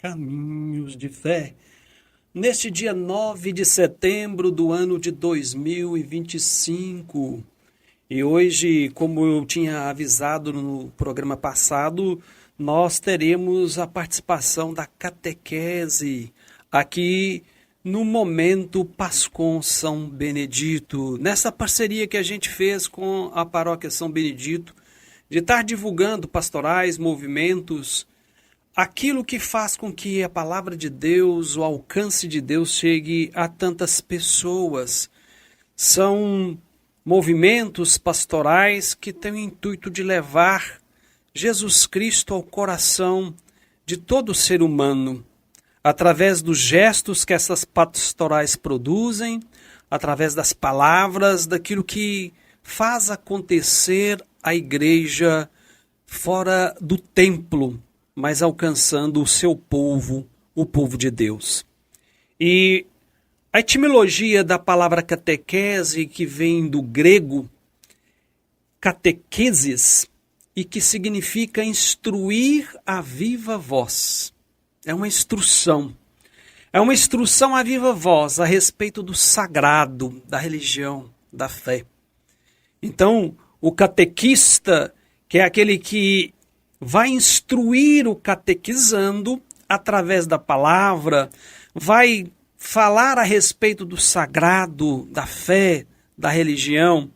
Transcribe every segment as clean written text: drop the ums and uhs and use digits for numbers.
Caminhos de Fé. Neste dia 9 de setembro do ano de 2025. E hoje, como eu tinha avisado no programa passado, nós teremos a participação da catequese aqui no Momento Pascom São Benedito. Nessa parceria que a gente fez com a Paróquia São Benedito, de estar divulgando pastorais, movimentos, aquilo que faz com que a palavra de Deus, o alcance de Deus chegue a tantas pessoas. São movimentos pastorais que têm o intuito de levar Jesus Cristo ao coração de todo ser humano, através dos gestos que essas pastorais produzem, através das palavras, daquilo que faz acontecer a igreja fora do templo, mas alcançando o seu povo, o povo de Deus. E a etimologia da palavra catequese, que vem do grego catequesis, e que significa instruir a viva voz. É uma instrução. É uma instrução a viva voz a respeito do sagrado, da religião, da fé. Então, o catequista, que é aquele que vai instruir o catequizando através da palavra, vai falar a respeito do sagrado, da fé, da religião.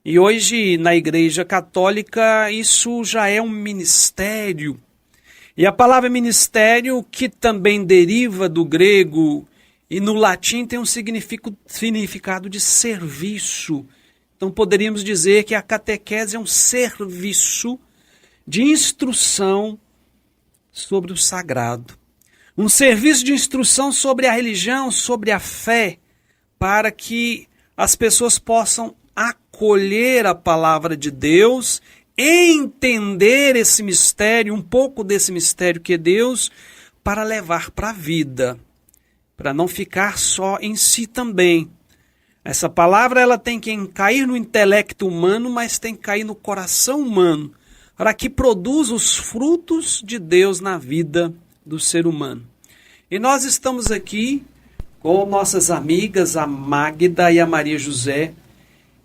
E hoje, na Igreja Católica, isso já é um ministério. E a palavra ministério, que também deriva do grego e no latim tem um significado de serviço. Então poderíamos dizer que a catequese é um serviço de instrução sobre o sagrado. Um serviço de instrução sobre a religião, sobre a fé, para que as pessoas possam acolher a palavra de Deus, entender esse mistério, um pouco desse mistério que é Deus, para levar para a vida, para não ficar só em si também. Essa palavra ela tem que cair no intelecto humano, mas tem que cair no coração humano, para que produza os frutos de Deus na vida do ser humano. E nós estamos aqui com nossas amigas, a Magda e a Maria José,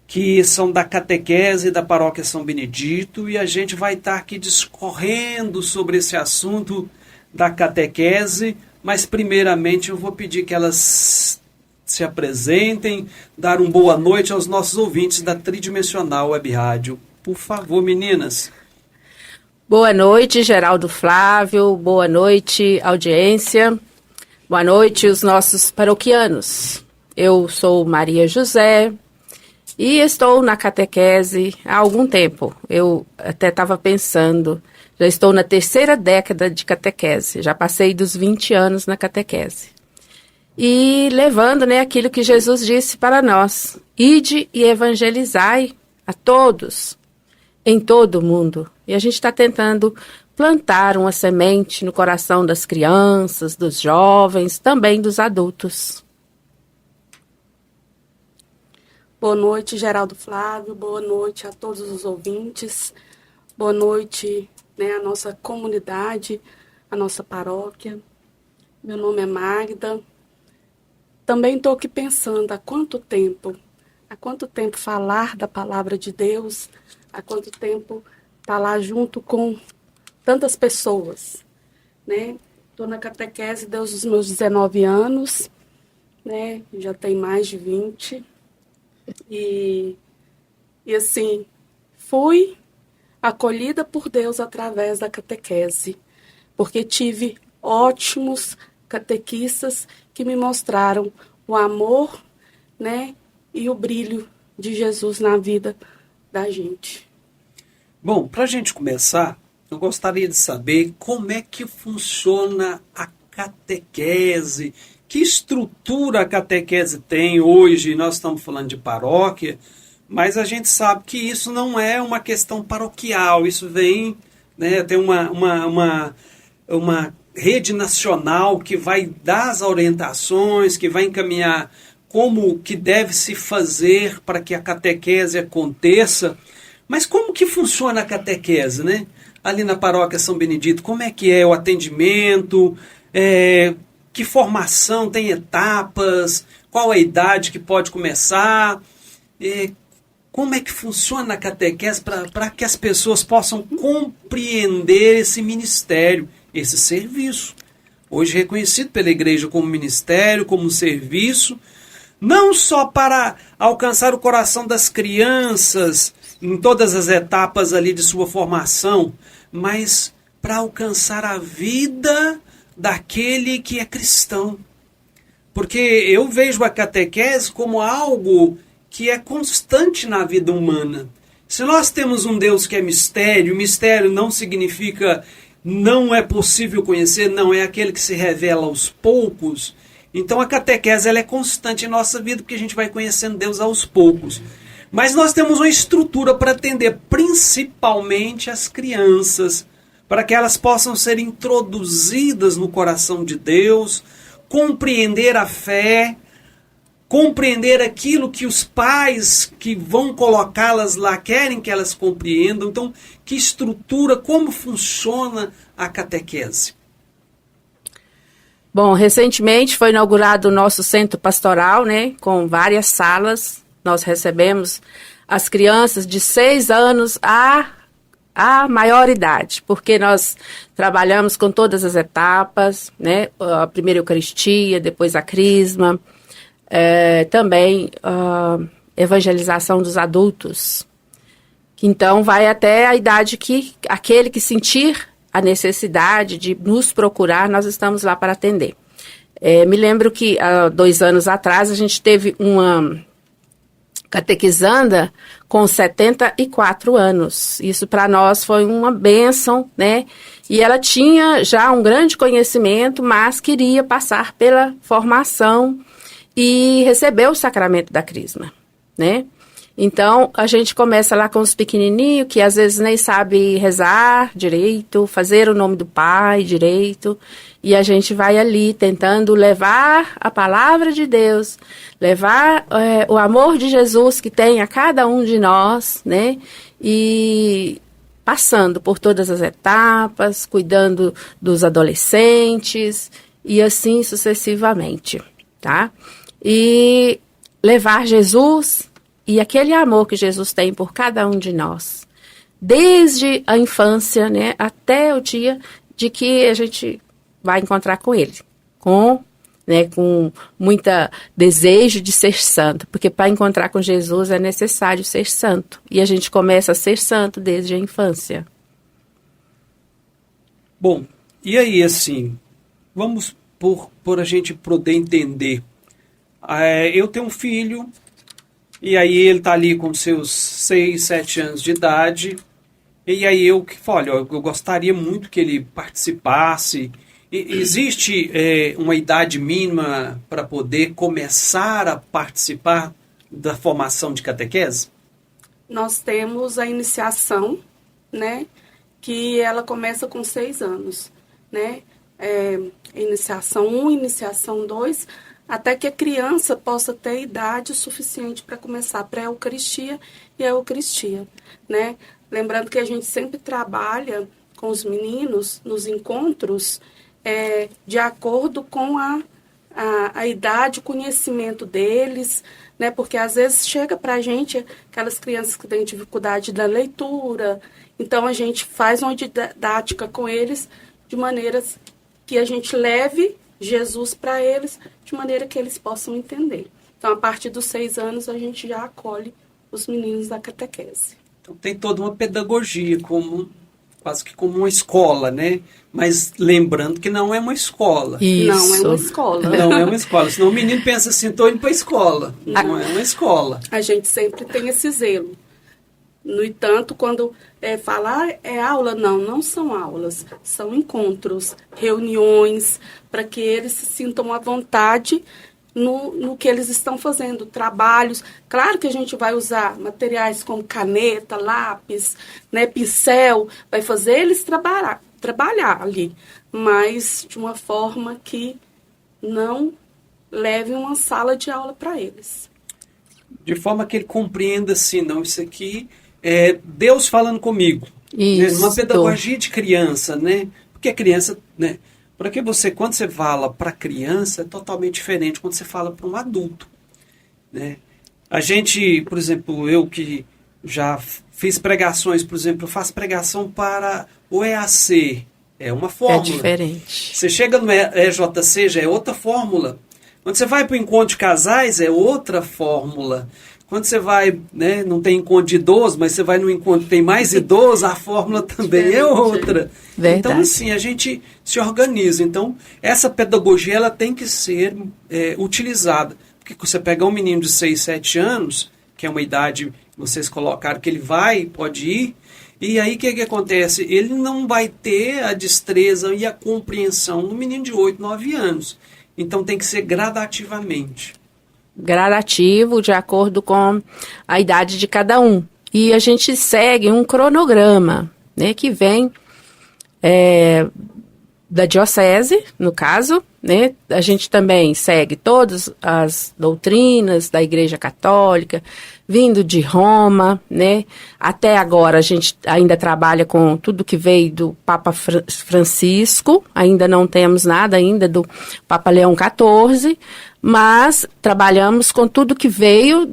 que são da catequese da Paróquia São Benedito, e a gente vai estar aqui discorrendo sobre esse assunto da catequese, mas primeiramente eu vou pedir que elas se apresentem, dar uma boa noite aos nossos ouvintes da Tridimensional Web Rádio. Por favor, meninas. Boa noite, Geraldo Flávio. Boa noite, audiência. Boa noite, os nossos paroquianos. Eu sou Maria José e estou na catequese há algum tempo. Eu até estava pensando, já estou na 3ª década de catequese, já passei dos 20 anos na catequese. E levando, aquilo que Jesus disse para nós: ide e evangelizai a todos, em todo o mundo. E a gente está tentando plantar uma semente no coração das crianças, dos jovens, também dos adultos. Boa noite, Geraldo Flávio. Boa noite a todos os ouvintes. Boa noite, à nossa comunidade, a nossa paróquia. Meu nome é Magda. Também estou aqui pensando há quanto tempo falar da palavra de Deus, há quanto tempo estar lá junto com tantas pessoas, Estou na catequese desde os meus 19 anos, já tem mais de 20. E assim, fui acolhida por Deus através da catequese, porque tive ótimos catequistas que me mostraram o amor, e o brilho de Jesus na vida da gente. Bom, para a gente começar, eu gostaria de saber como é que funciona a catequese, que estrutura a catequese tem hoje. Nós estamos falando de paróquia, mas a gente sabe que isso não é uma questão paroquial, isso vem, tem uma rede nacional que vai dar as orientações, que vai encaminhar como que deve se fazer para que a catequese aconteça. Mas como que funciona a catequese, ali na Paróquia São Benedito? Como é que é o atendimento? Que formação, tem etapas, qual a idade que pode começar, como é que funciona a catequese para que as pessoas possam compreender esse ministério, esse serviço, hoje reconhecido pela igreja como ministério, como serviço, não só para alcançar o coração das crianças em todas as etapas ali de sua formação, mas para alcançar a vida daquele que é cristão. Porque eu vejo a catequese como algo que é constante na vida humana. Se nós temos um Deus que é mistério, mistério não significa não é possível conhecer, não é aquele que se revela aos poucos. Então a catequese ela é constante em nossa vida, porque a gente vai conhecendo Deus aos poucos. Mas nós temos uma estrutura para atender principalmente as crianças, para que elas possam ser introduzidas no coração de Deus, compreender a fé, compreender aquilo que os pais que vão colocá-las lá querem que elas compreendam. Então, que estrutura, como funciona a catequese? Bom, recentemente foi inaugurado o nosso centro pastoral, né, com várias salas. Nós recebemos as crianças de 6 anos a maior idade, porque nós trabalhamos com todas as etapas, né? A primeira Eucaristia, depois a Crisma, também evangelização dos adultos. Então, vai até a idade que aquele que sentir a necessidade de nos procurar, nós estamos lá para atender. Me lembro que há 2 anos atrás a gente teve uma catequizanda com 74 anos. Isso para nós foi uma bênção, né? E ela tinha já um grande conhecimento, mas queria passar pela formação e receber o sacramento da Crisma, né? Então, a gente começa lá com os pequenininhos, que às vezes nem sabe rezar direito, fazer o nome do Pai direito, e a gente vai ali tentando levar a palavra de Deus, levar o amor de Jesus que tem a cada um de nós, né? E passando por todas as etapas, cuidando dos adolescentes, e assim sucessivamente, tá? E levar Jesus e aquele amor que Jesus tem por cada um de nós, desde a infância, né, até o dia de que a gente vai encontrar com Ele, com muita desejo de ser santo, porque para encontrar com Jesus é necessário ser santo, e a gente começa a ser santo desde a infância. Bom, e aí assim, vamos por a gente poder entender. Eu tenho um filho, e aí ele está ali com seus 6, 7 anos de idade, e aí eu gostaria muito que ele participasse. Existe uma idade mínima para poder começar a participar da formação de catequese? Nós temos a iniciação, né, que ela começa com 6 anos, né? Iniciação 1, iniciação 2, até que a criança possa ter idade suficiente para começar a pré-eucaristia e a eucaristia, né? Lembrando que a gente sempre trabalha com os meninos nos encontros de acordo com a idade, o conhecimento deles, né? Porque às vezes chega para a gente aquelas crianças que têm dificuldade da leitura, então a gente faz uma didática com eles de maneiras que a gente leve Jesus para eles, de maneira que eles possam entender. Então, a partir dos 6 anos, a gente já acolhe os meninos da catequese. Então, tem toda uma pedagogia, quase que como uma escola, né? Mas lembrando que não é uma escola. Isso. Não é uma escola. Não é uma escola. Senão o menino pensa assim, estou indo para a escola. Não é uma escola. A gente sempre tem esse zelo. No entanto, quando falar aula, não são aulas, são encontros, reuniões, para que eles se sintam à vontade no que eles estão fazendo, trabalhos. Claro que a gente vai usar materiais como caneta, lápis, né, pincel, vai fazer eles trabalhar ali, mas de uma forma que não leve uma sala de aula para eles. De forma que ele compreenda assim, não, isso aqui é Deus falando comigo. Isso. Né? Uma pedagogia de criança, né? Porque a criança, né? Porque você, quando você fala para criança, é totalmente diferente quando você fala para um adulto, né? A gente, por exemplo, eu que já fiz pregações, por exemplo, eu faço pregação para o EAC, é uma fórmula. É diferente. Você chega no EJC, já é outra fórmula. Quando você vai para o encontro de casais, é outra fórmula. Quando você vai, né, não tem encontro de idosos, mas você vai no encontro que tem mais idosos, a fórmula também é outra. Verdade. Então, assim, a gente se organiza. Então, essa pedagogia ela tem que ser utilizada. Porque você pegar um menino de 6, 7 anos, que é uma idade que vocês colocaram que ele pode ir, e aí o que acontece? Ele não vai ter a destreza e a compreensão do menino de 8, 9 anos. Então tem que ser gradativamente. Gradativo, de acordo com a idade de cada um. E a gente segue um cronograma, né, que vem da diocese, no caso, né? A gente também segue todas as doutrinas da Igreja Católica, vindo de Roma, né? Até agora a gente ainda trabalha com tudo que veio do Papa Francisco, ainda não temos nada ainda do Papa Leão XIV, mas trabalhamos com tudo que veio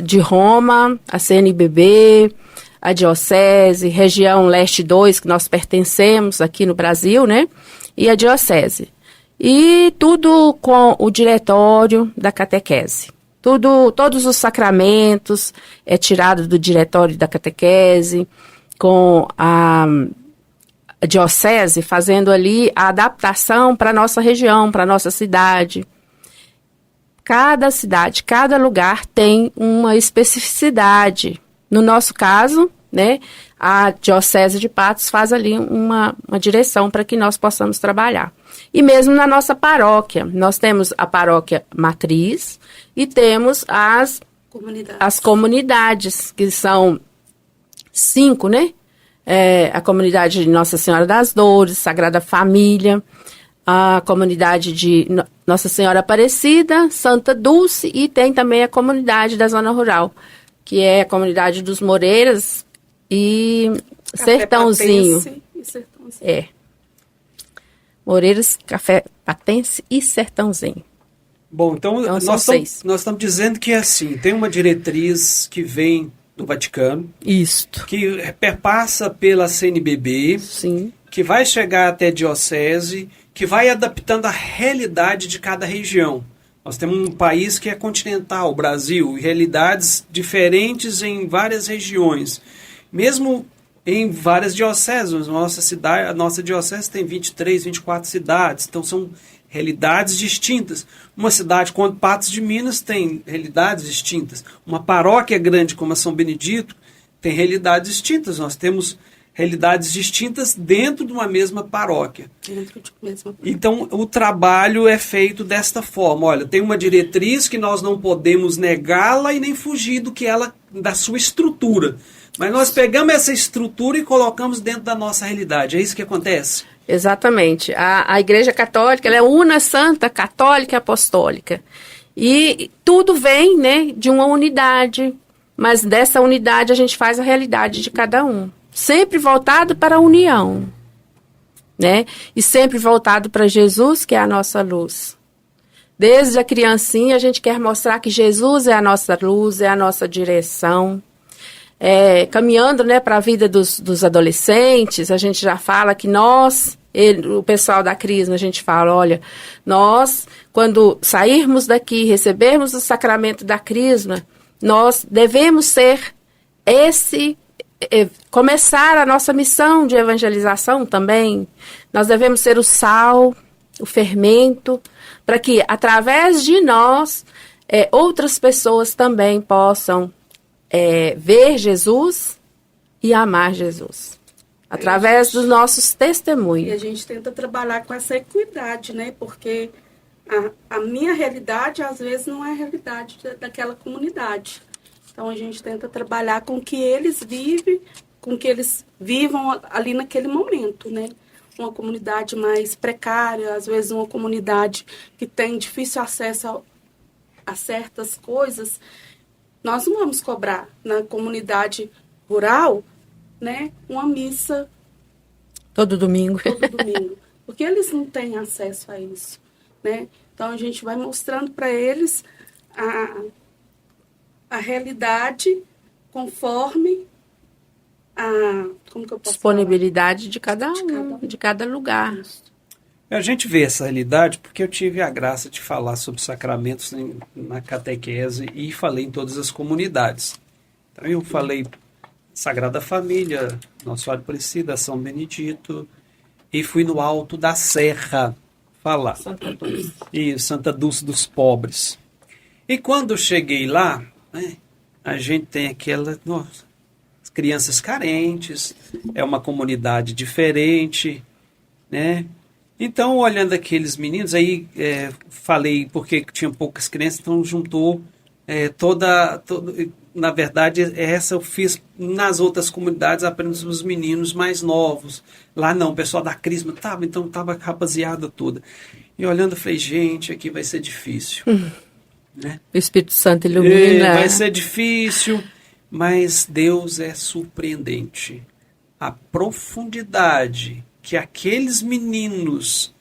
de Roma, a CNBB, a Diocese, região Leste 2, que nós pertencemos aqui no Brasil, né? E a Diocese. E tudo com o diretório da catequese. Todos os sacramentos é tirado do diretório da catequese, com a Diocese fazendo ali a adaptação para a nossa região, para a nossa cidade. Cada cidade, cada lugar tem uma especificidade. No nosso caso, né, a Diocese de Patos faz ali uma direção para que nós possamos trabalhar. E mesmo na nossa paróquia, nós temos a paróquia matriz e temos as comunidades, que são 5, né? A comunidade de Nossa Senhora das Dores, Sagrada Família, a comunidade de Nossa Senhora Aparecida, Santa Dulce, e tem também a comunidade da Zona Rural, que é a comunidade dos Moreiras e Sertãozinho. E Sertãozinho. Moreiras, Café Patense e Sertãozinho. Bom, então nós estamos dizendo que é assim, tem uma diretriz que vem do Vaticano, Isto. que perpassa pela CNBB, Sim. que vai chegar até a diocese, que vai adaptando a realidade de cada região. Nós temos um país que é continental, o Brasil, e realidades diferentes em várias regiões. Mesmo em várias dioceses, a nossa diocese tem 23, 24 cidades, então são realidades distintas. Uma cidade como Patos de Minas tem realidades distintas. Uma paróquia grande como a São Benedito tem realidades distintas. Nós temos realidades distintas dentro de uma mesma paróquia. Então, o trabalho é feito desta forma. Olha, tem uma diretriz que nós não podemos negá-la e nem fugir da sua estrutura. Mas nós pegamos essa estrutura e colocamos dentro da nossa realidade. É isso que acontece? Exatamente. A Igreja Católica ela é una, santa, católica e apostólica. E tudo vem, né, de uma unidade. Mas dessa unidade a gente faz a realidade de cada um. Sempre voltado para a união, né? E sempre voltado para Jesus, que é a nossa luz. Desde a criancinha a gente quer mostrar que Jesus é a nossa luz, é a nossa direção. Caminhando, né, para a vida dos adolescentes, a gente já fala que o pessoal da Crisma, a gente fala, olha, nós, quando sairmos daqui, recebermos o sacramento da Crisma, nós devemos ser começar a nossa missão de evangelização também. Nós devemos ser o sal, o fermento, para que, através de nós, outras pessoas também possam ver Jesus e amar Jesus. Através dos nossos testemunhos. E a gente tenta trabalhar com essa equidade, né? Porque a minha realidade, às vezes, não é a realidade daquela comunidade. Então, a gente tenta trabalhar com o que eles vivem, com que eles vivam ali naquele momento, né? Uma comunidade mais precária, às vezes uma comunidade que tem difícil acesso a certas coisas. Nós não vamos cobrar na comunidade rural, né, uma missa todo domingo. porque eles não têm acesso a isso, né? Então, a gente vai mostrando para eles a realidade conforme como que eu posso disponibilidade de cada de cada lugar. A gente vê essa realidade porque eu tive a graça de falar sobre sacramentos na catequese e falei em todas as comunidades. Então eu falei Sagrada Família, Nossa Senhora Aparecida, São Benedito, e fui no Alto da Serra falar. Santa Dulce. E Santa Dulce dos Pobres. E quando eu cheguei lá, né, a gente tem nossa, as crianças carentes, é uma comunidade diferente, né? Então, olhando aqueles meninos, aí falei porque tinha poucas crianças, então juntou na verdade, essa eu fiz nas outras comunidades apenas os meninos mais novos. Lá não, o pessoal da Crisma então tava a rapaziada toda. E olhando, eu falei, gente, aqui vai ser difícil. Né? O Espírito Santo ilumina. Vai ser difícil, mas Deus é surpreendente. A profundidade que aqueles meninos,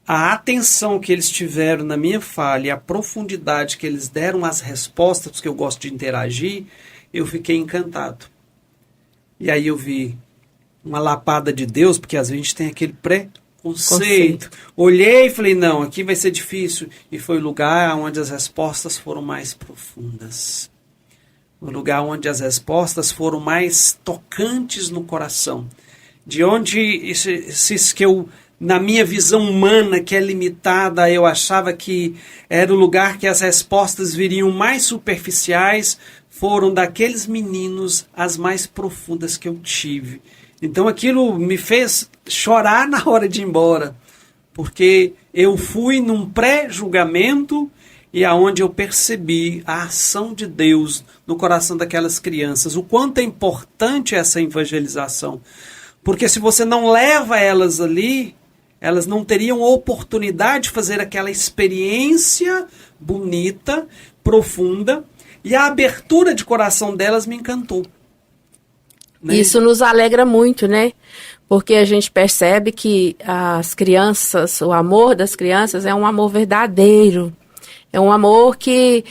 a atenção que eles tiveram na minha fala e a profundidade que eles deram às respostas, porque eu gosto de interagir, eu fiquei encantado. E aí eu vi uma lapada de Deus, porque às vezes a gente tem aquele preconceito. Olhei e falei, não, aqui vai ser difícil. E foi o lugar onde as respostas foram mais profundas. O lugar onde as respostas foram mais tocantes no coração. De onde esses que eu, na minha visão humana, que é limitada, eu achava que era o lugar que as respostas viriam mais superficiais, foram daqueles meninos as mais profundas que eu tive. Então aquilo me fez chorar na hora de ir embora, porque eu fui num pré-julgamento e aonde eu percebi a ação de Deus no coração daquelas crianças, o quanto é importante essa evangelização. Porque se você não leva elas ali, elas não teriam oportunidade de fazer aquela experiência bonita, profunda, e a abertura de coração delas me encantou. Né? Isso nos alegra muito, né? Porque a gente percebe que as crianças, o amor das crianças é um amor verdadeiro. É um amor que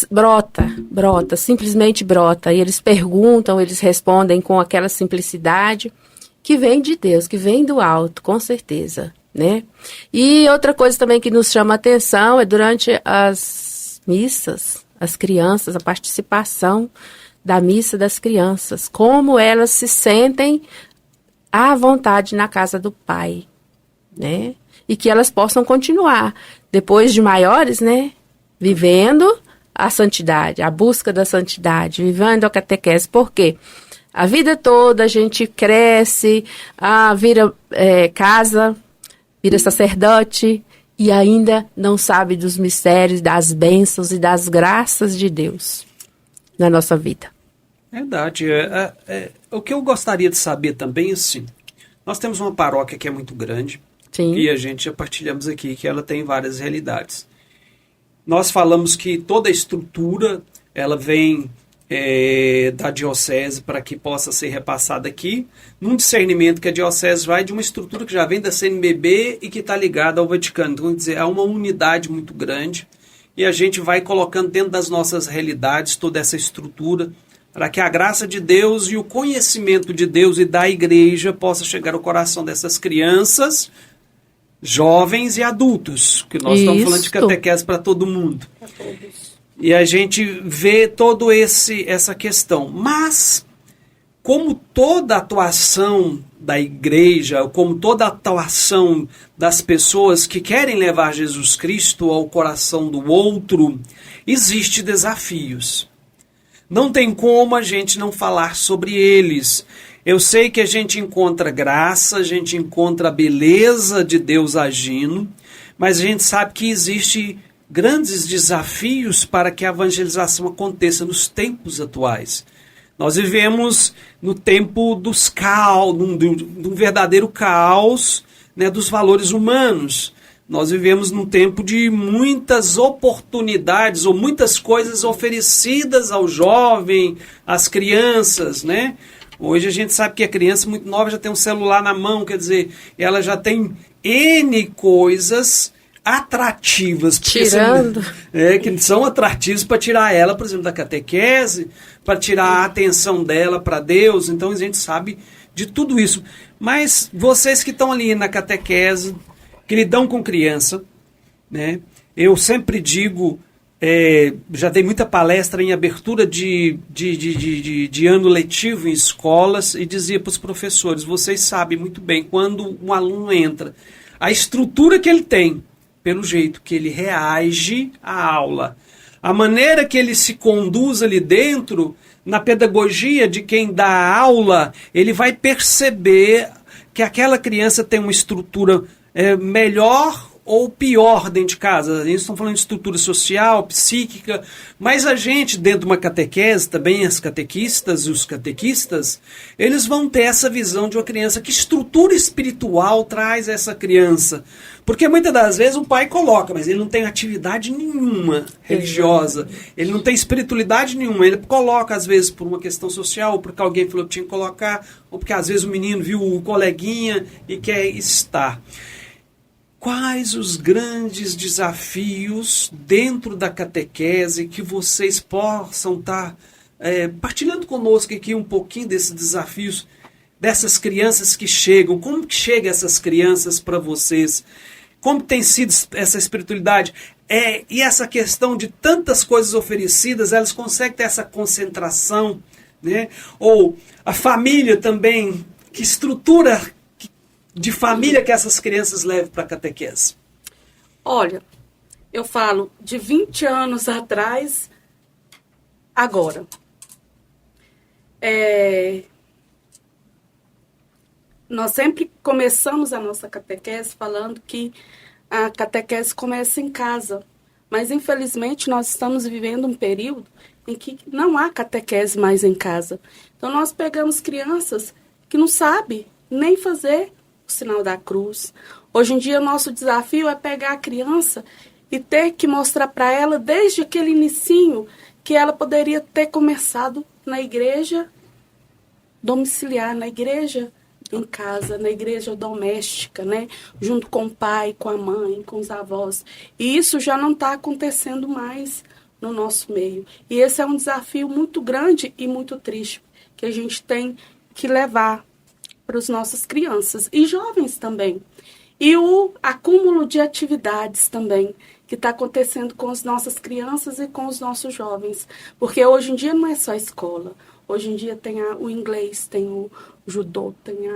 brota, simplesmente brota. E eles perguntam, eles respondem com aquela simplicidade que vem de Deus, que vem do alto, com certeza, né? E outra coisa também que nos chama a atenção é durante as missas, as crianças, a participação da missa das crianças, como elas se sentem à vontade na casa do Pai, né? E que elas possam continuar, depois de maiores, né? Vivendo a santidade, a busca da santidade, vivendo a catequese. Por quê? A vida toda a gente cresce, vira casa, vira sacerdote e ainda não sabe dos mistérios, das bênçãos e das graças de Deus na nossa vida. Verdade. O que eu gostaria de saber também, assim, nós temos uma paróquia que é muito grande. Sim. E a gente já partilhamos aqui que ela tem várias realidades. Nós falamos que toda a estrutura ela vem da diocese para que possa ser repassada aqui, num discernimento que a diocese vai de uma estrutura que já vem da CNBB e que está ligada ao Vaticano. Então, quer dizer, é uma unidade muito grande e a gente vai colocando dentro das nossas realidades toda essa estrutura para que a graça de Deus e o conhecimento de Deus e da igreja possa chegar ao coração dessas crianças, jovens e adultos, que nós estamos falando de catequese para todo mundo. Para todos. E a gente vê toda essa questão. Mas, como toda atuação da igreja, como toda atuação das pessoas que querem levar Jesus Cristo ao coração do outro, existe desafios. Não tem como a gente não falar sobre eles. Eu sei que a gente encontra graça, a gente encontra a beleza de Deus agindo, mas a gente sabe que existe grandes desafios para que a evangelização aconteça nos tempos atuais. Nós vivemos no tempo dos caos, de um verdadeiro caos, né, dos valores humanos. Nós vivemos num tempo de muitas oportunidades ou muitas coisas oferecidas ao jovem, às crianças, né? Hoje a gente sabe que a criança muito nova já tem um celular na mão, quer dizer, ela já tem N coisas atrativas. Tirando. Que são atrativos para tirar ela, por exemplo, da catequese, para tirar a atenção dela para Deus. Então a gente sabe de tudo isso. Mas vocês que estão ali na catequese, que lidam com criança, né? Eu sempre digo, já dei muita palestra em abertura de ano letivo em escolas e dizia para os professores, vocês sabem muito bem, quando um aluno entra, a estrutura que ele tem, pelo jeito que ele reage à aula, a maneira que ele se conduz ali dentro, na pedagogia de quem dá aula, ele vai perceber que aquela criança tem uma estrutura melhor ou pior dentro de casa. Eles estão falando de estrutura social, psíquica, mas a gente, dentro de uma catequese, também as catequistas e os catequistas, eles vão ter essa visão de uma criança. Que estrutura espiritual traz essa criança? Porque muitas das vezes o pai coloca, mas ele não tem atividade nenhuma religiosa, ele não tem espiritualidade nenhuma, ele coloca às vezes por uma questão social, ou porque alguém falou que tinha que colocar, ou porque às vezes o menino viu o coleguinha e quer estar. Quais os grandes desafios dentro da catequese que vocês possam estar partilhando conosco aqui um pouquinho desses desafios, dessas crianças que chegam? Como que chegam essas crianças para vocês? Como tem sido essa espiritualidade? E essa questão de tantas coisas oferecidas, elas conseguem ter essa concentração, né? Ou a família também, que estrutura de família que essas crianças levam para a catequese? Olha, eu falo de 20 anos atrás, agora. Nós sempre começamos a nossa catequese falando que a catequese começa em casa. Mas, infelizmente, nós estamos vivendo um período em que não há catequese mais em casa. Então, nós pegamos crianças que não sabem nem fazer o sinal da cruz. Hoje em dia, o nosso desafio é pegar a criança e ter que mostrar para ela, desde aquele inicinho, que ela poderia ter começado na igreja domiciliar, na igreja em casa, na igreja doméstica, né? Junto com o pai, com a mãe, com os avós. E isso já não está acontecendo mais no nosso meio. E esse é um desafio muito grande e muito triste, que a gente tem que levar para as nossas crianças e jovens também. E o acúmulo de atividades também, que está acontecendo com as nossas crianças e com os nossos jovens. Porque hoje em dia não é só escola. Hoje em dia tem o inglês, tem o judô, tem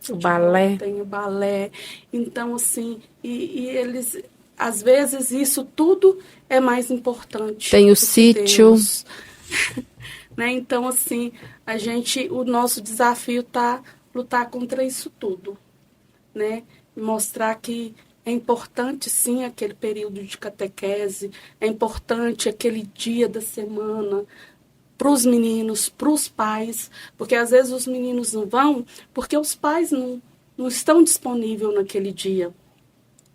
o balé. Tem o balé. Então, assim, e eles, às vezes, isso tudo é mais importante. Tem o sítio. Né? Então, assim, o nosso desafio está lutar contra isso tudo, né? Mostrar que é importante, sim, aquele período de catequese, é importante aquele dia da semana para os meninos, para os pais, porque às vezes os meninos não vão porque os pais não estão disponíveis naquele dia,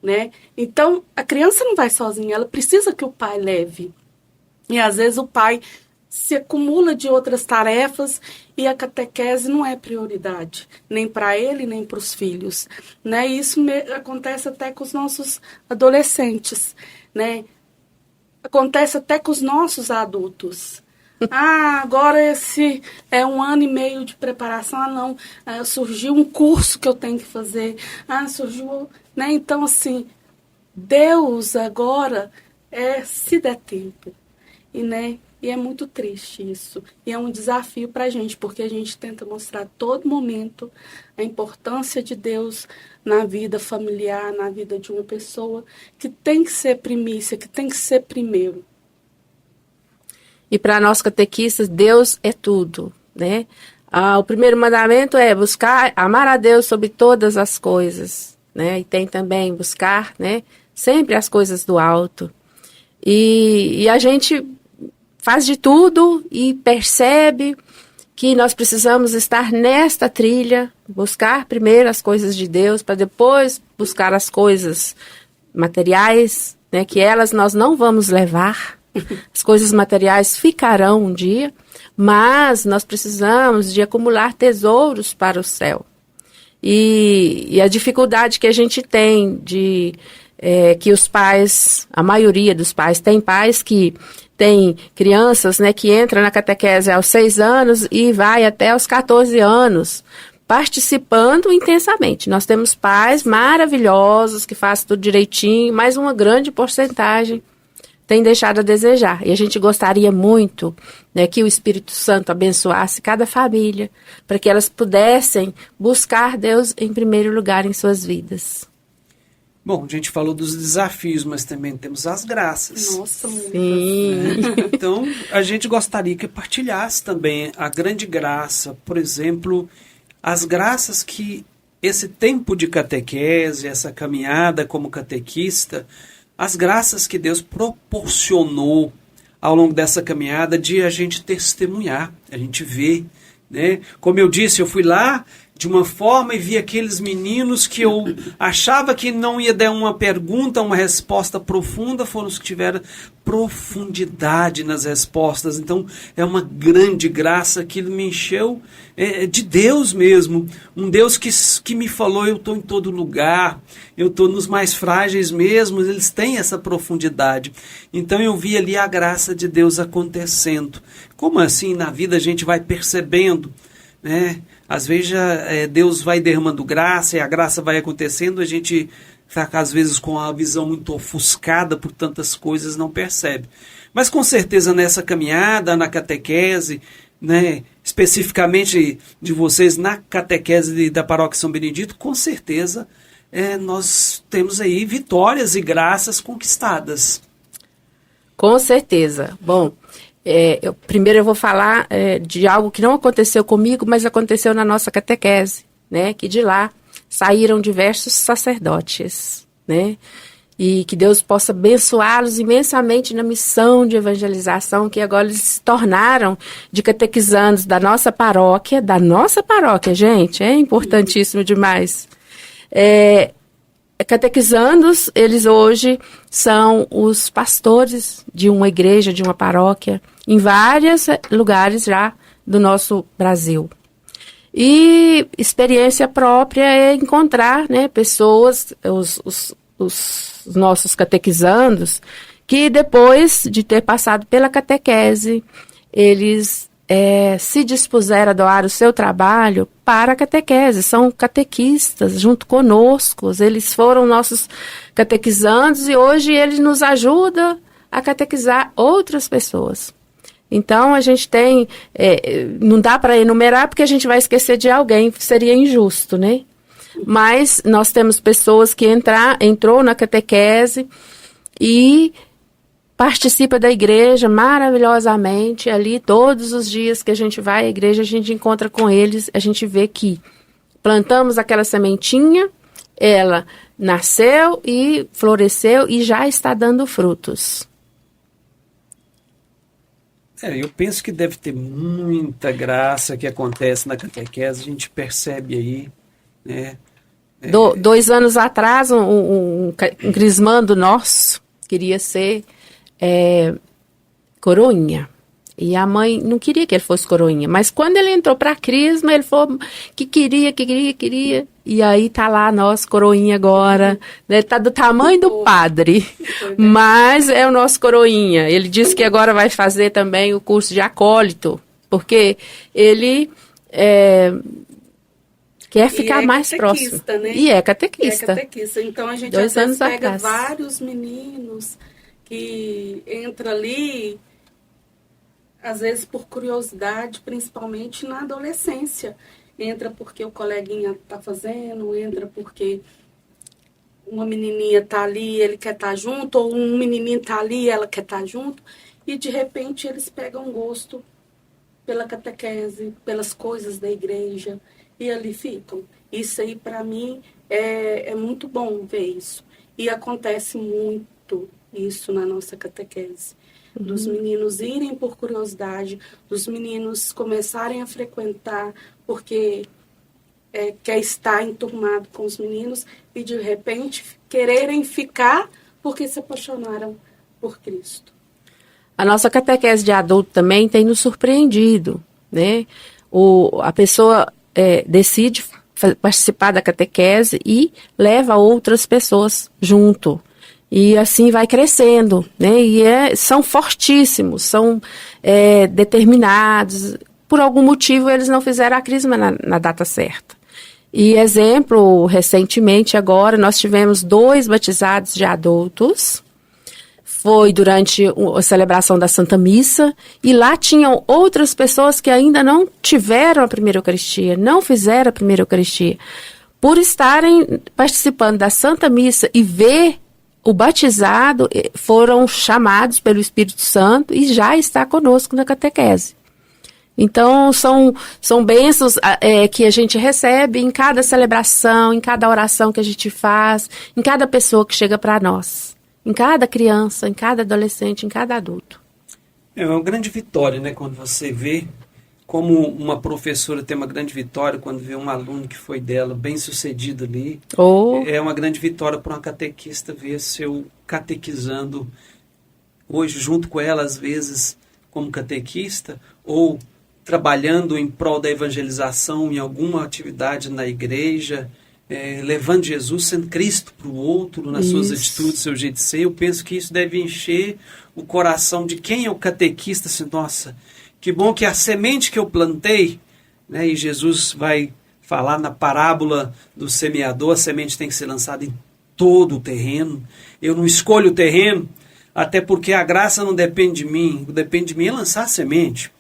né? Então, a criança não vai sozinha, ela precisa que o pai leve. E às vezes o pai se acumula de outras tarefas e a catequese não é prioridade, nem para ele, nem para os filhos, né? E isso acontece até com os nossos adolescentes, né? Acontece até com os nossos adultos. Agora esse é 1 ano e meio de preparação, surgiu um curso que eu tenho que fazer, surgiu, né? Então, assim, Deus agora se der tempo, e é muito triste isso. E é um desafio para a gente, porque a gente tenta mostrar a todo momento a importância de Deus na vida familiar, na vida de uma pessoa, que tem que ser primícia, que tem que ser primeiro. E para nós catequistas, Deus é tudo, né? O primeiro mandamento é buscar, amar a Deus sobre todas as coisas, né? E tem também buscar, né? Sempre as coisas do alto. E a gente faz de tudo e percebe que nós precisamos estar nesta trilha, buscar primeiro as coisas de Deus, para depois buscar as coisas materiais, né, que elas nós não vamos levar, As coisas materiais ficarão um dia, mas nós precisamos de acumular tesouros para o céu. E a dificuldade que a gente tem de que os pais, a maioria dos pais, tem pais que tem crianças, né, que entram na catequese aos 6 anos e vai até aos 14 anos, participando intensamente. Nós temos pais maravilhosos que fazem tudo direitinho, mas uma grande porcentagem tem deixado a desejar. E a gente gostaria muito, né, que o Espírito Santo abençoasse cada família, para que elas pudessem buscar Deus em primeiro lugar em suas vidas. Bom, a gente falou dos desafios, mas também temos as graças. Nossa, Sim. Então, a gente gostaria que partilhasse também a grande graça, por exemplo, as graças que esse tempo de catequese, essa caminhada como catequista, as graças que Deus proporcionou ao longo dessa caminhada de a gente testemunhar, a gente ver, né? Como eu disse, eu fui lá de uma forma e vi aqueles meninos que eu achava que não ia dar uma pergunta, uma resposta profunda, foram os que tiveram profundidade nas respostas. Então, é uma grande graça que me encheu de Deus mesmo. Um Deus que me falou, eu estou em todo lugar, eu estou nos mais frágeis mesmo, eles têm essa profundidade. Então, eu vi ali a graça de Deus acontecendo. Como assim na vida a gente vai percebendo, né? Às vezes Deus vai derramando graça e a graça vai acontecendo, a gente fica às vezes com a visão muito ofuscada por tantas coisas, não percebe. Mas com certeza nessa caminhada, na catequese, né, especificamente de vocês na catequese da Paróquia São Benedito, com certeza nós temos aí vitórias e graças conquistadas. Com certeza. Bom, primeiro eu vou falar de algo que não aconteceu comigo, mas aconteceu na nossa catequese, né? Que de lá saíram diversos sacerdotes, né? E que Deus possa abençoá-los imensamente na missão de evangelização, que agora eles se tornaram de catequizandos da nossa paróquia, gente, é importantíssimo demais. Catequizandos, eles hoje são os pastores de uma igreja, de uma paróquia, em vários lugares já do nosso Brasil. E experiência própria é encontrar, né, pessoas, os nossos catequizandos, que depois de ter passado pela catequese, eles se dispuseram a doar o seu trabalho para a catequese, são catequistas junto conosco, eles foram nossos catequizandos e hoje eles nos ajudam a catequizar outras pessoas. Então a gente tem, não dá para enumerar porque a gente vai esquecer de alguém, seria injusto, né? Mas nós temos pessoas que entrou na catequese e participa da igreja maravilhosamente, ali todos os dias que a gente vai à igreja, a gente encontra com eles, a gente vê que plantamos aquela sementinha, ela nasceu e floresceu e já está dando frutos. Eu penso que deve ter muita graça que acontece na catequese, a gente percebe aí, né? 2 anos atrás, um crismando nosso queria ser coroinha. E a mãe não queria que ele fosse coroinha. Mas quando ele entrou para a crisma, ele falou que queria. E aí tá lá, nosso coroinha agora. Né? Tá do tamanho do padre. Mas é o nosso coroinha. Ele disse que agora vai fazer também o curso de acólito. Porque ele quer ficar mais próximo. Né? E é catequista. Então a gente 2 anos pega atrás. vários meninos que entra ali, às vezes por curiosidade, principalmente na adolescência. Entra porque o coleguinha está fazendo, entra porque uma menininha está ali, ele quer estar junto, ou um menininho está ali, ela quer estar junto, e de repente eles pegam gosto pela catequese, pelas coisas da igreja, e ali ficam. Isso aí, para mim, é muito bom ver isso. E acontece muito isso na nossa catequese. Dos meninos irem por curiosidade, dos meninos começarem a frequentar porque quer estar enturmado com os meninos e, de repente, quererem ficar porque se apaixonaram por Cristo. A nossa catequese de adulto também tem nos surpreendido, né? A pessoa decide participar da catequese e leva outras pessoas junto. E assim vai crescendo, né? E são fortíssimos, são determinados. Por algum motivo eles não fizeram a crisma na data certa. E exemplo, recentemente agora nós tivemos 2 batizados de adultos. Foi durante a celebração da Santa Missa, e lá tinham outras pessoas que ainda não tiveram a primeira Eucaristia, não fizeram a primeira Eucaristia. Por estarem participando da Santa Missa e ver o batizado, foram chamados pelo Espírito Santo e já está conosco na catequese. Então, são bênçãos que a gente recebe em cada celebração, em cada oração que a gente faz, em cada pessoa que chega para nós. Em cada criança, em cada adolescente, em cada adulto. É uma grande vitória, né? Quando você vê como uma professora tem uma grande vitória, quando vê um aluno que foi dela bem sucedido ali. É uma grande vitória para uma catequista ver seu catequizando hoje junto com ela, às vezes como catequista, ou trabalhando em prol da evangelização em alguma atividade na igreja, levando Jesus, sendo Cristo para o outro, nas suas atitudes, seu jeito de ser. Eu penso que isso deve encher o coração de quem é o catequista, assim, nossa, que bom que a semente que eu plantei, né, e Jesus vai falar na parábola do semeador, a semente tem que ser lançada em todo o terreno. Eu não escolho o terreno, até porque a graça não depende de mim, o que depende de mim é lançar a semente.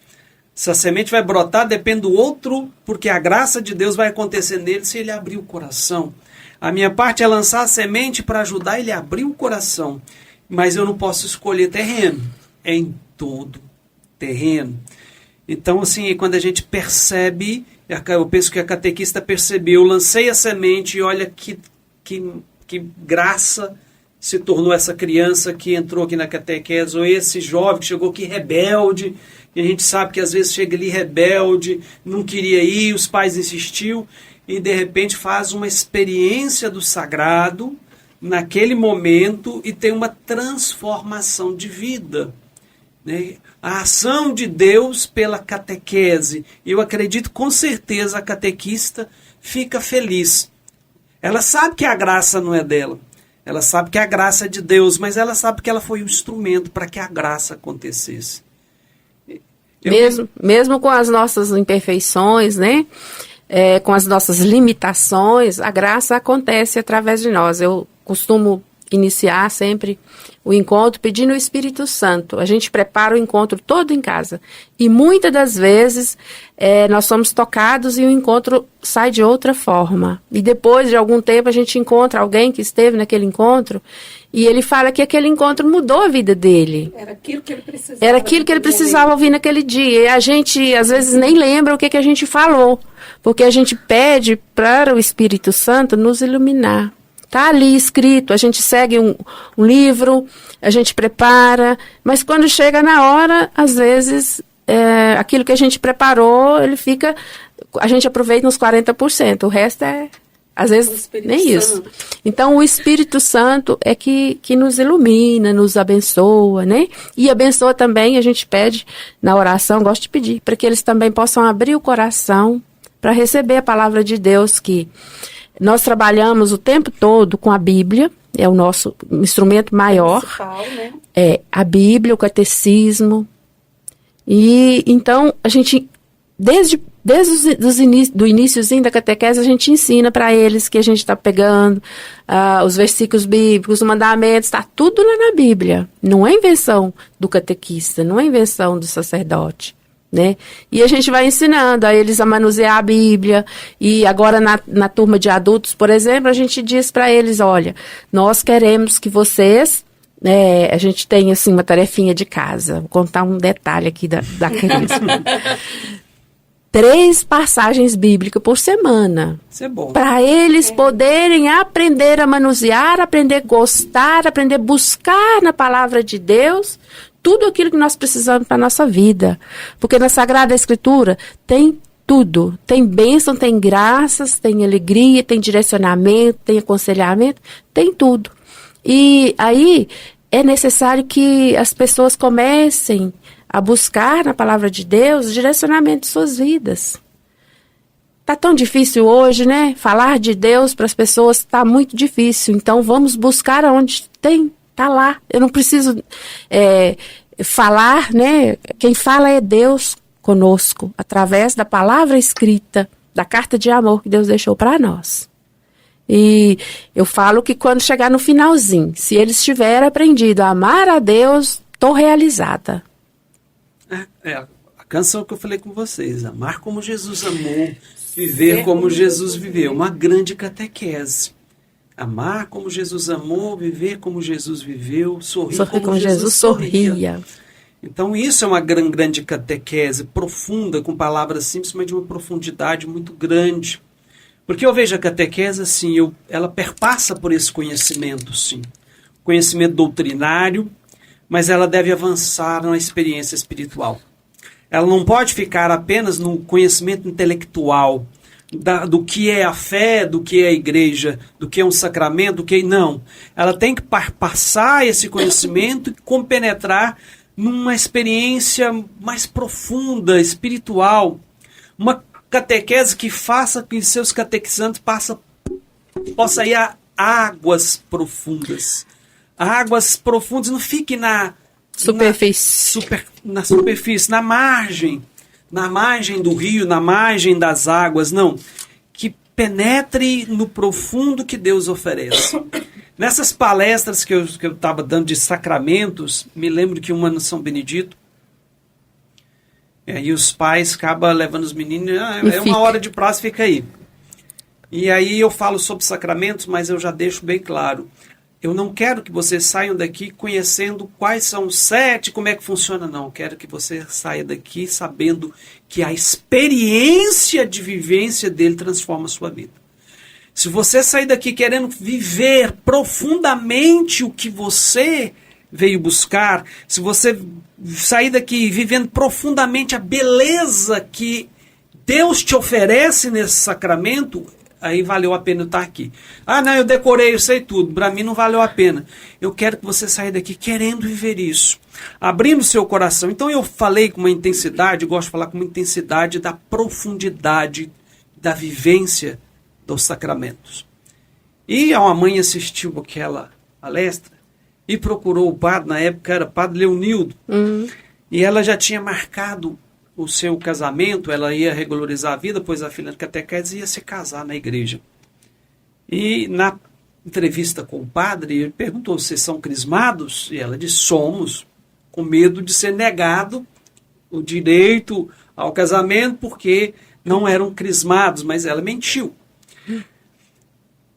Se a semente vai brotar, depende do outro, porque a graça de Deus vai acontecer nele se ele abrir o coração. A minha parte é lançar a semente para ajudar ele a abrir o coração. Mas eu não posso escolher terreno. É em todo terreno. Então, assim, quando a gente percebe, eu penso que a catequista percebeu, lancei a semente e olha que graça se tornou essa criança que entrou aqui na catequese, ou esse jovem que chegou aqui rebelde. E a gente sabe que às vezes chega ali rebelde, não queria ir, os pais insistiu, e de repente faz uma experiência do sagrado naquele momento e tem uma transformação de vida, né? A ação de Deus pela catequese. Eu acredito com certeza a catequista fica feliz. Ela sabe que a graça não é dela, ela sabe que a graça é de Deus, mas ela sabe que ela foi um instrumento para que a graça acontecesse. Mesmo com as nossas imperfeições, né? Com as nossas limitações, a graça acontece através de nós. Eu costumo iniciar sempre o encontro pedindo o Espírito Santo. A gente prepara o encontro todo em casa. E muitas das vezes nós somos tocados e o encontro sai de outra forma. E depois de algum tempo a gente encontra alguém que esteve naquele encontro e ele fala que aquele encontro mudou a vida dele. Era aquilo que ele precisava. Era aquilo que ele precisava ouvir naquele dia. E a gente, às vezes, nem lembra o que a gente falou. Porque a gente pede para o Espírito Santo nos iluminar. Está ali escrito, a gente segue um livro, a gente prepara. Mas quando chega na hora, às vezes, aquilo que a gente preparou, a gente aproveita uns 40%. O resto às vezes, nem isso. Então, o Espírito Santo é que nos ilumina, nos abençoa, né? E abençoa também, a gente pede na oração, gosto de pedir, para que eles também possam abrir o coração para receber a palavra de Deus, que nós trabalhamos o tempo todo com a Bíblia, é o nosso instrumento maior. Né? A Bíblia, o catecismo. E então, a gente, desde do iniciozinho da catequese, a gente ensina para eles que a gente está pegando os versículos bíblicos, os mandamentos, está tudo lá na Bíblia. Não é invenção do catequista, não é invenção do sacerdote, né? E a gente vai ensinando a eles a manusear a Bíblia. E agora na turma de adultos, por exemplo, a gente diz para eles, olha, nós queremos que vocês... a gente tem assim uma tarefinha de casa. Vou contar um detalhe aqui da crise. 3 passagens bíblicas por semana. Isso é bom. Para eles poderem aprender a manusear, aprender a gostar, aprender a buscar na palavra de Deus tudo aquilo que nós precisamos para a nossa vida. Porque na Sagrada Escritura tem tudo. Tem bênção, tem graças, tem alegria, tem direcionamento, tem aconselhamento, tem tudo. E aí, é necessário que as pessoas comecem a buscar na palavra de Deus direcionamento de suas vidas. Tá tão difícil hoje, né? Falar de Deus para as pessoas está muito difícil. Então vamos buscar aonde tem, tá lá. Eu não preciso falar, né? Quem fala é Deus conosco, através da palavra escrita, da carta de amor que Deus deixou para nós. E eu falo que quando chegar no finalzinho, se eles tiverem aprendido a amar a Deus, estou realizada. A canção que eu falei com vocês, amar como Jesus amou, viver como Jesus viveu, uma grande catequese. Amar como Jesus amou, viver como Jesus viveu, sorrir como Jesus sorria. Então isso é uma grande catequese, profunda, com palavras simples, mas de uma profundidade muito grande. Porque eu vejo a catequese assim, ela perpassa por esse conhecimento, sim. Conhecimento doutrinário, mas ela deve avançar na experiência espiritual. Ela não pode ficar apenas no conhecimento intelectual do que é a fé, do que é a igreja, do que é um sacramento, do que não. Ela tem que passar esse conhecimento e compenetrar numa experiência mais profunda, espiritual. Uma catequese que faça que seus catequizantes possam ir a águas profundas. Águas profundas, não fique na superfície, na margem do rio, na margem das águas, não. Que penetre no profundo que Deus oferece. Nessas palestras que eu estava dando de sacramentos, me lembro que uma no São Benedito, e aí os pais acabam levando os meninos, uma hora de prazo, fica aí. E aí eu falo sobre sacramentos, mas eu já deixo bem claro. Eu não quero que vocês saiam daqui conhecendo quais são os 7, como é que funciona, não. Eu quero que você saia daqui sabendo que a experiência de vivência dele transforma a sua vida. Se você sair daqui querendo viver profundamente o que você veio buscar, se você sair daqui vivendo profundamente a beleza que Deus te oferece nesse sacramento, aí valeu a pena eu estar aqui. Não, eu decorei, eu sei tudo. Para mim não valeu a pena. Eu quero que você saia daqui querendo viver isso. Abrindo seu coração. Então eu falei com uma intensidade, gosto de falar com uma intensidade da profundidade da vivência dos sacramentos. E a mãe assistiu aquela palestra e procurou o padre, na época era padre Leonildo. E ela já tinha marcado o seu casamento, ela ia regularizar a vida, pois a filha de catequese ia se casar na igreja. E na entrevista com o padre, ele perguntou se são crismados, e ela disse, somos, com medo de ser negado o direito ao casamento, porque não eram crismados, mas ela mentiu.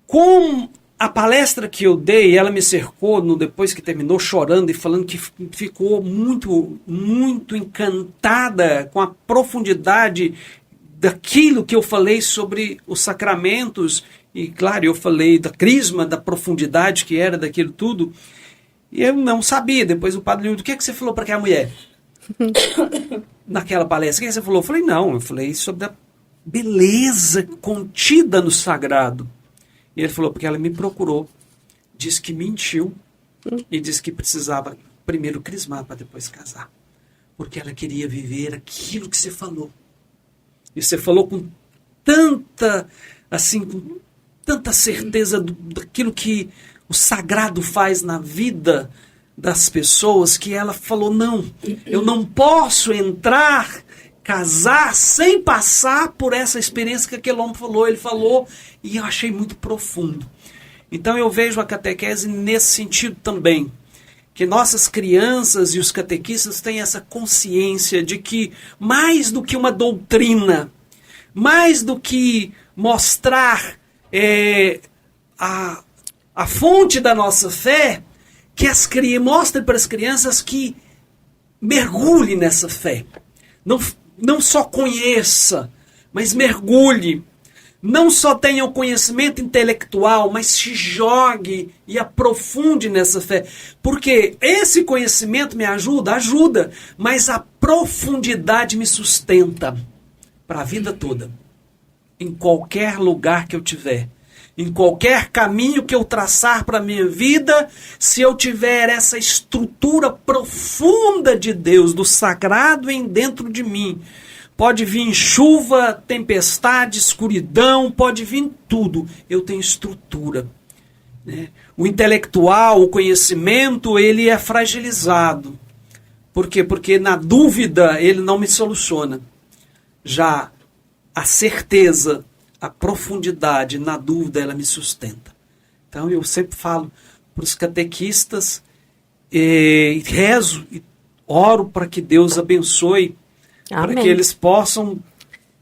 Com a palestra que eu dei, ela me cercou, depois que terminou, chorando e falando que ficou muito, muito encantada com a profundidade daquilo que eu falei sobre os sacramentos. E, claro, eu falei da crisma, da profundidade que era daquilo tudo. E eu não sabia. Depois o padre Leonildo, o que é que você falou para aquela mulher? Naquela palestra, o que você falou? Eu falei, não, eu falei sobre a beleza contida no sagrado. E ele falou, porque ela me procurou, disse que mentiu e disse que precisava primeiro crismar para depois casar. Porque ela queria viver aquilo que você falou. E você falou com tanta, assim, com tanta certeza daquilo que o sagrado faz na vida das pessoas, que ela falou, não, eu não posso entrar, casar sem passar por essa experiência que aquele homem falou. Ele falou e eu achei muito profundo. Então eu vejo a catequese nesse sentido também, que nossas crianças e os catequistas têm essa consciência de que mais do que uma doutrina, mais do que mostrar a fonte da nossa fé, que mostre para as crianças que mergulhe nessa fé. Não só conheça, mas mergulhe. Não só tenha o conhecimento intelectual, mas se jogue e aprofunde nessa fé. Porque esse conhecimento me ajuda, mas a profundidade me sustenta para a vida toda. Em qualquer lugar que eu tiver. Em qualquer caminho que eu traçar para a minha vida, se eu tiver essa estrutura profunda de Deus, do sagrado em dentro de mim, pode vir chuva, tempestade, escuridão, pode vir tudo. Eu tenho estrutura. Né? O intelectual, o conhecimento, ele é fragilizado. Por quê? Porque na dúvida ele não me soluciona. Já a certeza, a profundidade, na dúvida, ela me sustenta. Então eu sempre falo para os catequistas, rezo e oro para que Deus abençoe, Amém. para que eles possam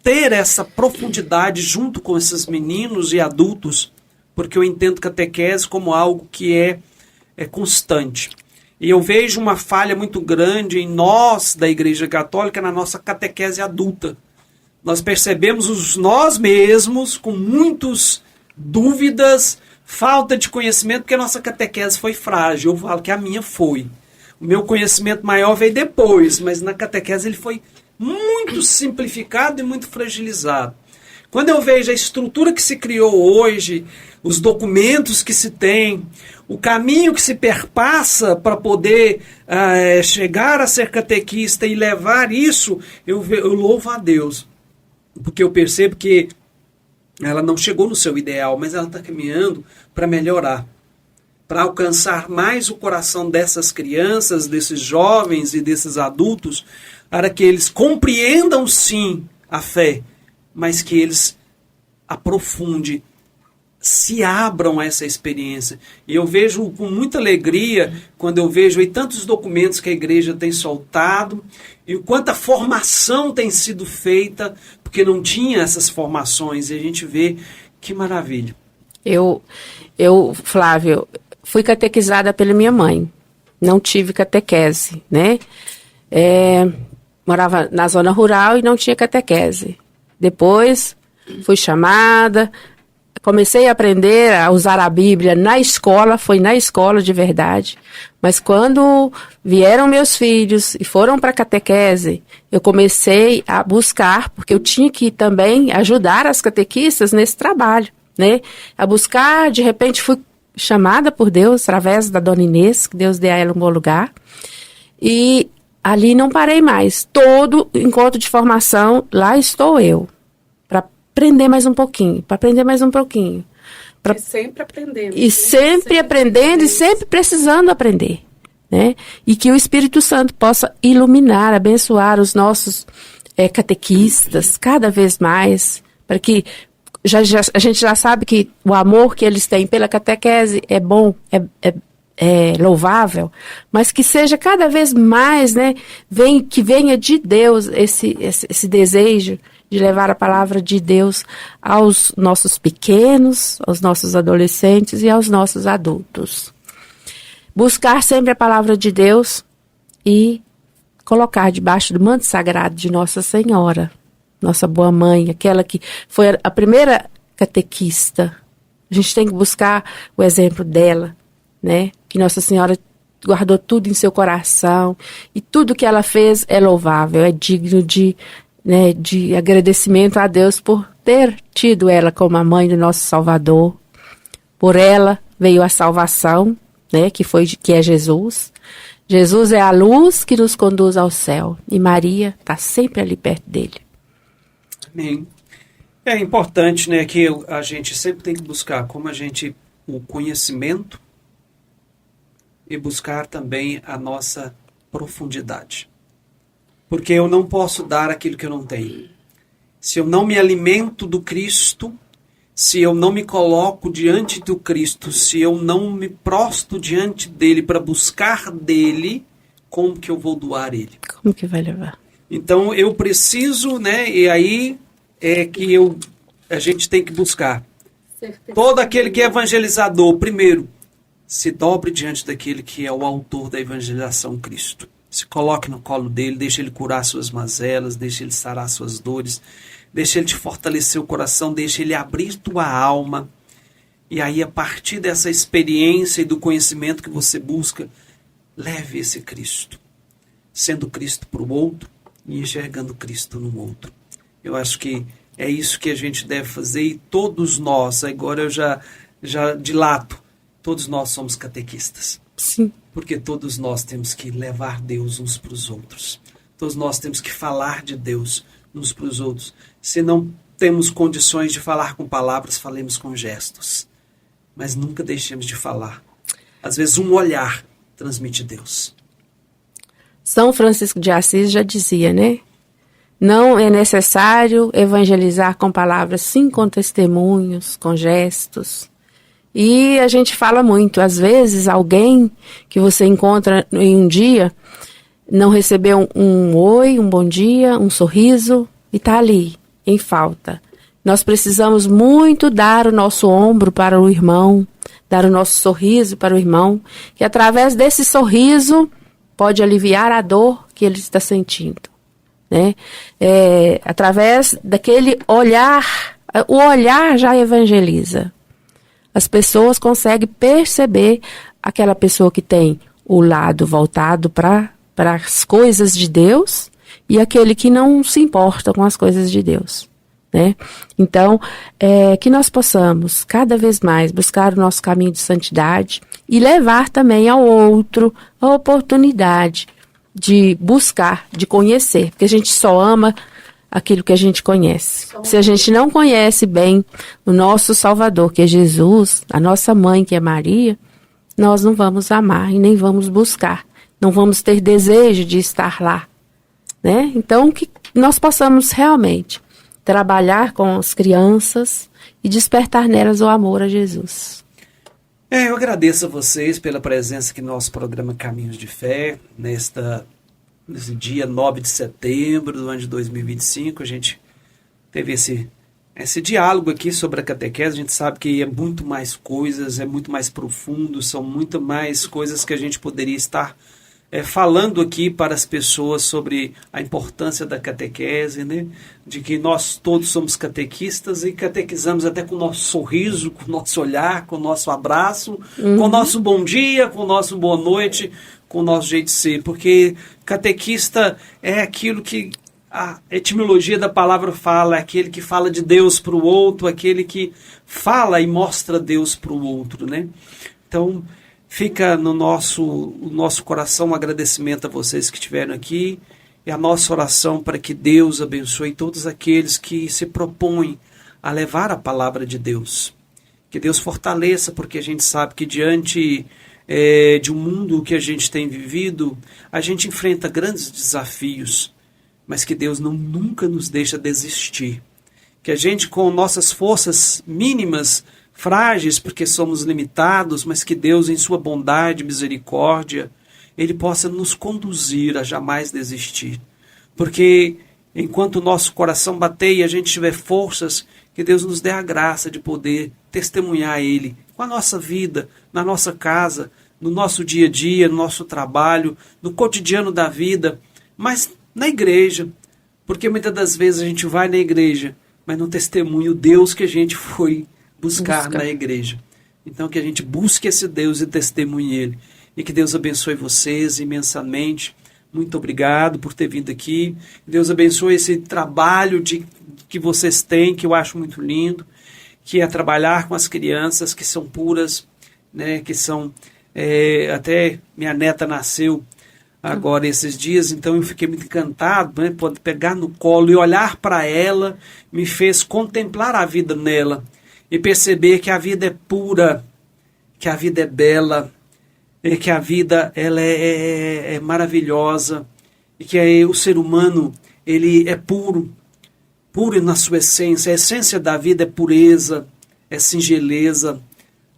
ter essa profundidade junto com esses meninos e adultos, porque eu entendo catequese como algo que é constante. E eu vejo uma falha muito grande em nós, da Igreja Católica, na nossa catequese adulta. Nós percebemos nós mesmos com muitas dúvidas, falta de conhecimento, porque a nossa catequese foi frágil. Eu falo que a minha foi. O meu conhecimento maior veio depois, mas na catequese ele foi muito simplificado e muito fragilizado. Quando eu vejo a estrutura que se criou hoje, os documentos que se tem, o caminho que se perpassa para poder chegar a ser catequista e levar isso, eu louvo a Deus. Porque eu percebo que ela não chegou no seu ideal, mas ela está caminhando para melhorar, para alcançar mais o coração dessas crianças, desses jovens e desses adultos, para que eles compreendam sim a fé, mas que eles aprofundem, se abram a essa experiência. E eu vejo com muita alegria quando eu vejo aí tantos documentos que a igreja tem soltado e o quanta formação tem sido feita, porque não tinha essas formações, e a gente vê que maravilha. Eu, Flávio, fui catequizada pela minha mãe. Não tive catequese, né? Morava na zona rural e não tinha catequese. Depois fui chamada, comecei a aprender a usar a Bíblia na escola, foi na escola de verdade. Mas quando vieram meus filhos e foram para a catequese, eu comecei a buscar, porque eu tinha que também ajudar as catequistas nesse trabalho, né? A buscar, de repente fui chamada por Deus, através da Dona Inês, que Deus dê a ela um bom lugar. E ali não parei mais. Todo encontro de formação, lá estou eu. Para aprender mais um pouquinho, E sempre aprendendo. E sempre aprendendo e sempre precisando aprender, né? E que o Espírito Santo possa iluminar, abençoar os nossos catequistas cada vez mais, para que a gente já sabe que o amor que eles têm pela catequese é bom, é louvável, mas que seja cada vez mais, né? Que venha de Deus esse desejo de levar a palavra de Deus aos nossos pequenos, aos nossos adolescentes e aos nossos adultos. Buscar sempre a palavra de Deus e colocar debaixo do manto sagrado de Nossa Senhora, nossa boa mãe, aquela que foi a primeira catequista. A gente tem que buscar o exemplo dela, né? Que Nossa Senhora guardou tudo em seu coração e tudo que ela fez é louvável, é digno de agradecimento a Deus por ter tido ela como a mãe do nosso Salvador. Por ela veio a salvação, né, que é Jesus. Jesus é a luz que nos conduz ao céu e Maria está sempre ali perto dele. Amém. É importante, né, que a gente sempre tem que buscar o conhecimento e buscar também a nossa profundidade. Porque eu não posso dar aquilo que eu não tenho. Se eu não me alimento do Cristo, se eu não me coloco diante do Cristo, se eu não me prostro diante dele para buscar dele, como que eu vou doar ele? Como que vai levar? Então eu preciso, né? E aí é que a gente tem que buscar. Todo aquele que é evangelizador, primeiro, se dobre diante daquele que é o autor da evangelização, Cristo. Se coloque no colo dele, deixe ele curar suas mazelas, deixe ele sarar suas dores, deixe ele te fortalecer o coração, deixe ele abrir tua alma. E aí, a partir dessa experiência e do conhecimento que você busca, leve esse Cristo, sendo Cristo para o outro e enxergando Cristo no outro. Eu acho que É isso que a gente deve fazer e todos nós, agora eu já dilato, todos nós somos catequistas. Sim. Porque todos nós temos que levar Deus uns para os outros. Todos nós temos que falar de Deus uns para os outros. Se não temos condições de falar com palavras, falemos com gestos. Mas nunca deixemos de falar. Às vezes um olhar transmite Deus. São Francisco de Assis já dizia, né? Não é necessário evangelizar com palavras, sim com testemunhos, com gestos. E a gente fala muito, às vezes alguém que você encontra em um dia não recebeu um oi, um bom dia, um sorriso e está ali, em falta. Nós precisamos muito dar o nosso ombro para o irmão, dar o nosso sorriso para o irmão, que através desse sorriso pode aliviar a dor que ele está sentindo, né? Através daquele olhar, o olhar já evangeliza. As pessoas conseguem perceber aquela pessoa que tem o lado voltado para as coisas de Deus e aquele que não se importa com as coisas de Deus, né? Então, que nós possamos cada vez mais buscar o nosso caminho de santidade e levar também ao outro a oportunidade de buscar, de conhecer, porque a gente só ama aquilo que a gente conhece. Se a gente não conhece bem o nosso Salvador, que é Jesus, a nossa mãe, que é Maria, nós não vamos amar e nem vamos buscar. Não vamos ter desejo de estar lá, né? Então, que nós possamos realmente trabalhar com as crianças e despertar nelas o amor a Jesus. Eu agradeço a vocês pela presença aqui no nosso programa Caminhos de Fé, nesse dia 9 de setembro do ano de 2025, a gente teve esse diálogo aqui sobre a catequese. A gente sabe que é muito mais coisas, é muito mais profundo, são muito mais coisas que a gente poderia estar falando aqui para as pessoas sobre a importância da catequese, né? De que nós todos somos catequistas e catequizamos até com o nosso sorriso, com o nosso olhar, com o nosso abraço, com o nosso bom dia, com o nosso boa noite, com o nosso jeito de ser, porque catequista é aquilo que a etimologia da palavra fala, é aquele que fala de Deus para o outro, aquele que fala e mostra Deus para o outro, né? Então, fica no nosso coração um agradecimento a vocês que estiveram aqui e a nossa oração para que Deus abençoe todos aqueles que se propõem a levar a palavra de Deus. Que Deus fortaleça, porque a gente sabe que diante de um mundo que a gente tem vivido, a gente enfrenta grandes desafios, mas que Deus nunca nos deixa desistir. Que a gente, com nossas forças mínimas, frágeis, porque somos limitados, mas que Deus, em sua bondade e misericórdia, Ele possa nos conduzir a jamais desistir. Porque enquanto o nosso coração bater e a gente tiver forças, que Deus nos dê a graça de poder testemunhar a Ele com a nossa vida, na nossa casa, no nosso dia a dia, no nosso trabalho, no cotidiano da vida, mas na igreja. Porque muitas das vezes a gente vai na igreja, mas não testemunha o Deus que a gente foi buscar na igreja. Então que a gente busque esse Deus e testemunhe Ele. E que Deus abençoe vocês imensamente. Muito obrigado por ter vindo aqui. Deus abençoe esse trabalho que vocês têm, que eu acho muito lindo, que é trabalhar com as crianças que são puras, né, que são... até minha neta nasceu agora esses dias, então eu fiquei muito encantado, né, poder pegar no colo e olhar para ela, me fez contemplar a vida nela e perceber que a vida é pura, que a vida é bela, que a vida ela é maravilhosa e que o ser humano ele é puro na sua essência. A essência da vida é pureza, é singeleza.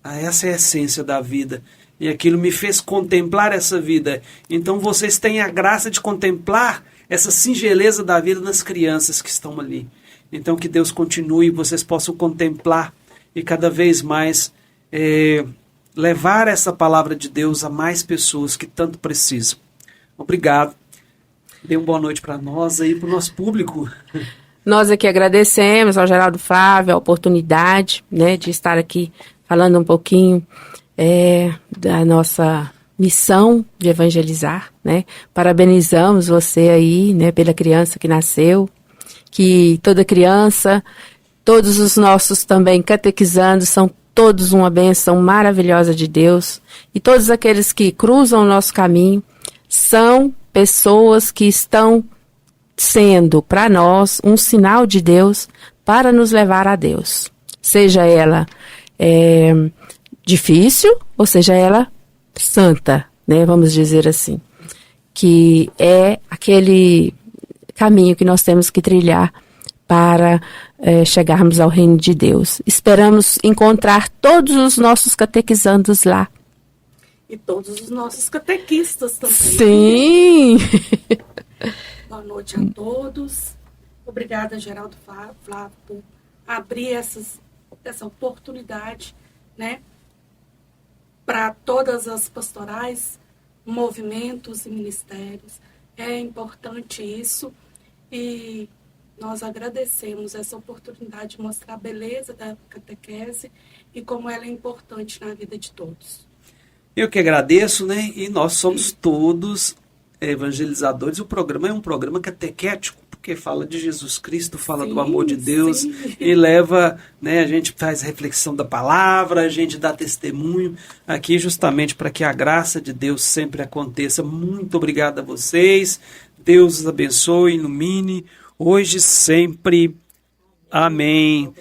Essa é a essência da vida. E aquilo me fez contemplar essa vida. Então vocês têm a graça de contemplar essa singeleza da vida nas crianças que estão ali. Então que Deus continue e vocês possam contemplar e cada vez mais levar essa palavra de Deus a mais pessoas que tanto precisam. Obrigado. Dê uma boa noite para nós e para o nosso público. Nós aqui agradecemos ao Geraldo Flávio a oportunidade, né, de estar aqui falando um pouquinho da nossa missão de evangelizar, né? Parabenizamos você aí, né, pela criança que nasceu, que toda criança, todos os nossos também catequizandos são todos uma bênção maravilhosa de Deus. E todos aqueles que cruzam o nosso caminho são pessoas que estão sendo para nós um sinal de Deus para nos levar a Deus. Seja ela difícil ou seja ela santa, né? Vamos dizer assim. Que é aquele caminho que nós temos que trilhar para chegarmos ao reino de Deus. Esperamos encontrar todos os nossos catequizandos lá. E todos os nossos catequistas também. Sim! Boa noite a todos. Obrigada, Geraldo Flávio, por abrir essa oportunidade, né, para todas as pastorais, movimentos e ministérios. É importante isso e nós agradecemos essa oportunidade de mostrar a beleza da catequese e como ela é importante na vida de todos. Eu que agradeço, né? E nós somos todos evangelizadores. O programa é um programa catequético, porque fala de Jesus Cristo, fala do amor de Deus, sim. E leva, né? A gente faz reflexão da palavra, a gente dá testemunho aqui justamente para que a graça de Deus sempre aconteça. Muito obrigado a vocês. Deus os abençoe, ilumine, hoje e sempre. Amém.